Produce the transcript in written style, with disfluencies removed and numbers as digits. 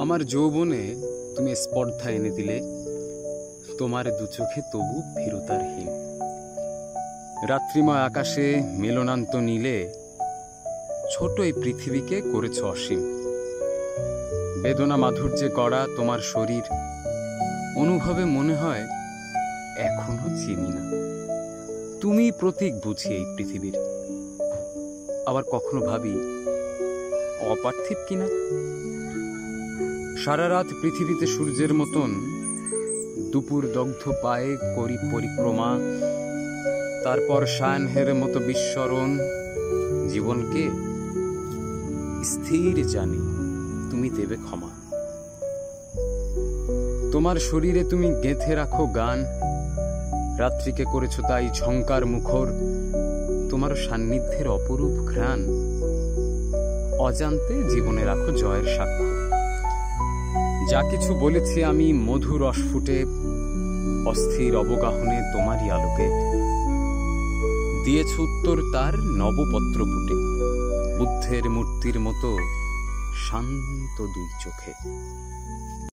আমার যৌবনে তুমি স্পর্ধা এনে দিলে, তোমার দু চোখে তবু ভীরুতারহীন। রাত্রিময় আকাশে মেলনান্ত নীলে ছোট এই পৃথিবীকে করেছ অসীম। বেদনা মাধুর্যে গড়া তোমার শরীর অনুভবে মনে হয় এখনো চিনি না। তুমি প্রতীক বুঝি এই পৃথিবীর। আবার কখনো ভাবি অপার্থিব কিনা। সারা রাত পৃথিবীতে সূর্যের মতন, দুপুর দগ্ধ পায়ে করি পরিক্রমা, তারপর সায়াহ্নের মতো বিস্মরণ। জীবনকে স্থির জানি তুমি দেবে ক্ষমা। তোমার শরীরে তুমি গেঁথে রাখো গান, রাত্রিকে করেছ তাই ঝংকার মুখর। তোমার সান্নিধ্যের অপরূপ ঘ্রাণ অজান্তে জীবনে রাখো জয়ের সাক্ষ্য। যা কিছু বলেছি আমি মধুর অস্ফুটে, অস্থির অবগাহনে তোমারই আলোকে দিয়েছ উত্তর তার নবপত্র পুটে, বুদ্ধের মূর্তির মতো শান্ত দুই চোখে।